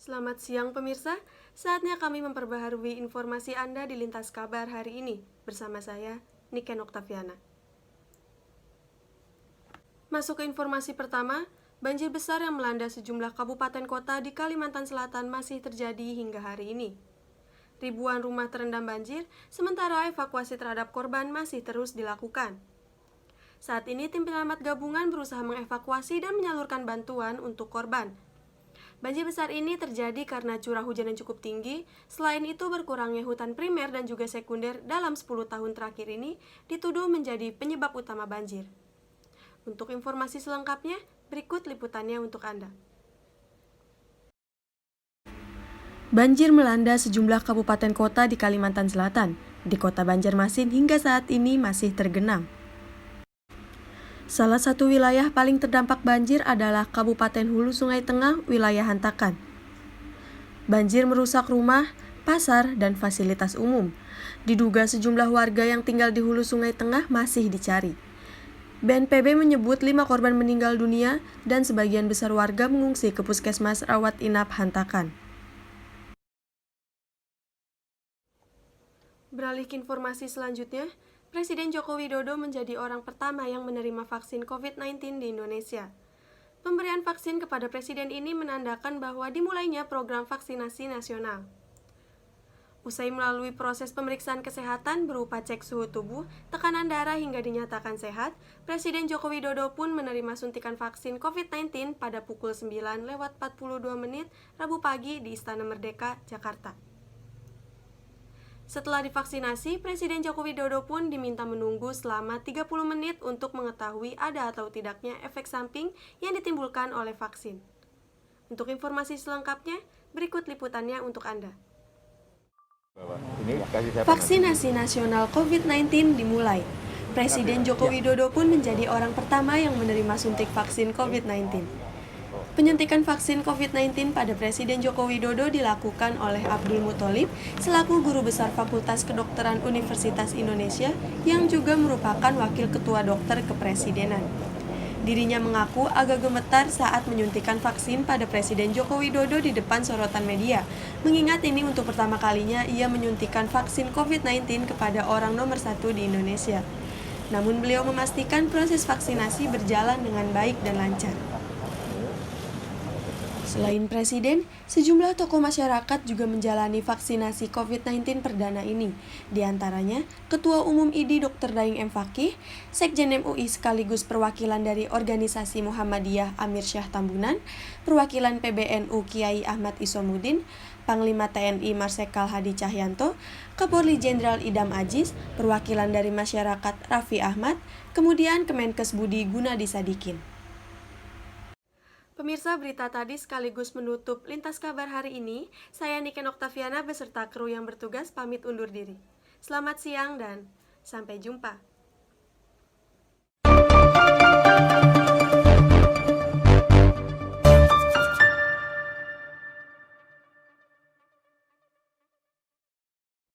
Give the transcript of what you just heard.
Selamat siang pemirsa, saatnya kami memperbaharui informasi Anda di Lintas Kabar hari ini. Bersama saya, Niken Oktaviana. Masuk ke informasi pertama, banjir besar yang melanda sejumlah kabupaten kota di Kalimantan Selatan masih terjadi hingga hari ini. Ribuan rumah terendam banjir, sementara evakuasi terhadap korban masih terus dilakukan. Saat ini tim penyelamat gabungan berusaha mengevakuasi dan menyalurkan bantuan untuk korban. Banjir besar ini terjadi karena curah hujan yang cukup tinggi. Selain itu, berkurangnya hutan primer dan juga sekunder dalam 10 tahun terakhir ini dituduh menjadi penyebab utama banjir. Untuk informasi selengkapnya, berikut liputannya untuk Anda. Banjir melanda sejumlah kabupaten kota di Kalimantan Selatan. Di kota Banjarmasin hingga saat ini masih tergenang. Salah satu wilayah paling terdampak banjir adalah Kabupaten Hulu Sungai Tengah, wilayah Hantakan. Banjir merusak rumah, pasar, dan fasilitas umum. Diduga sejumlah warga yang tinggal di Hulu Sungai Tengah masih dicari. BNPB menyebut 5 korban meninggal dunia dan sebagian besar warga mengungsi ke Puskesmas Rawat Inap Hantakan. Beralih ke informasi selanjutnya, Presiden Joko Widodo menjadi orang pertama yang menerima vaksin COVID-19 di Indonesia. Pemberian vaksin kepada Presiden ini menandakan bahwa dimulainya program vaksinasi nasional. Usai melalui proses pemeriksaan kesehatan berupa cek suhu tubuh, tekanan darah hingga dinyatakan sehat, Presiden Joko Widodo pun menerima suntikan vaksin COVID-19 pada pukul 9:42 Rabu pagi di Istana Merdeka, Jakarta. Setelah divaksinasi, Presiden Joko Widodo pun diminta menunggu selama 30 menit untuk mengetahui ada atau tidaknya efek samping yang ditimbulkan oleh vaksin. Untuk informasi selengkapnya, berikut liputannya untuk Anda. Vaksinasi nasional COVID-19 dimulai. Presiden Joko Widodo pun menjadi orang pertama yang menerima suntik vaksin COVID-19. Penyuntikan vaksin COVID-19 pada Presiden Joko Widodo dilakukan oleh Abdul Mutholib selaku Guru Besar Fakultas Kedokteran Universitas Indonesia yang juga merupakan Wakil Ketua Dokter Kepresidenan. Dirinya mengaku agak gemetar saat menyuntikan vaksin pada Presiden Joko Widodo di depan sorotan media, mengingat ini untuk pertama kalinya ia menyuntikan vaksin COVID-19 kepada orang nomor 1 di Indonesia. Namun beliau memastikan proses vaksinasi berjalan dengan baik dan lancar. Selain Presiden, sejumlah tokoh masyarakat juga menjalani vaksinasi COVID-19 perdana ini. Di antaranya, Ketua Umum IDI Dr. Daeng M. Fakih, Sekjen MUI sekaligus perwakilan dari Organisasi Muhammadiyah Amir Syah Tambunan, perwakilan PBNU Kiai Ahmad Isomuddin, Panglima TNI Marsikal Hadi Cahyanto, Kapolri Jenderal Idam Aziz, perwakilan dari masyarakat Raffi Ahmad, kemudian Kemenkes Budi Gunadi Sadikin. Pemirsa, berita tadi sekaligus menutup Lintas Kabar hari ini. Saya Niken Oktaviana beserta kru yang bertugas pamit undur diri. Selamat siang dan sampai jumpa.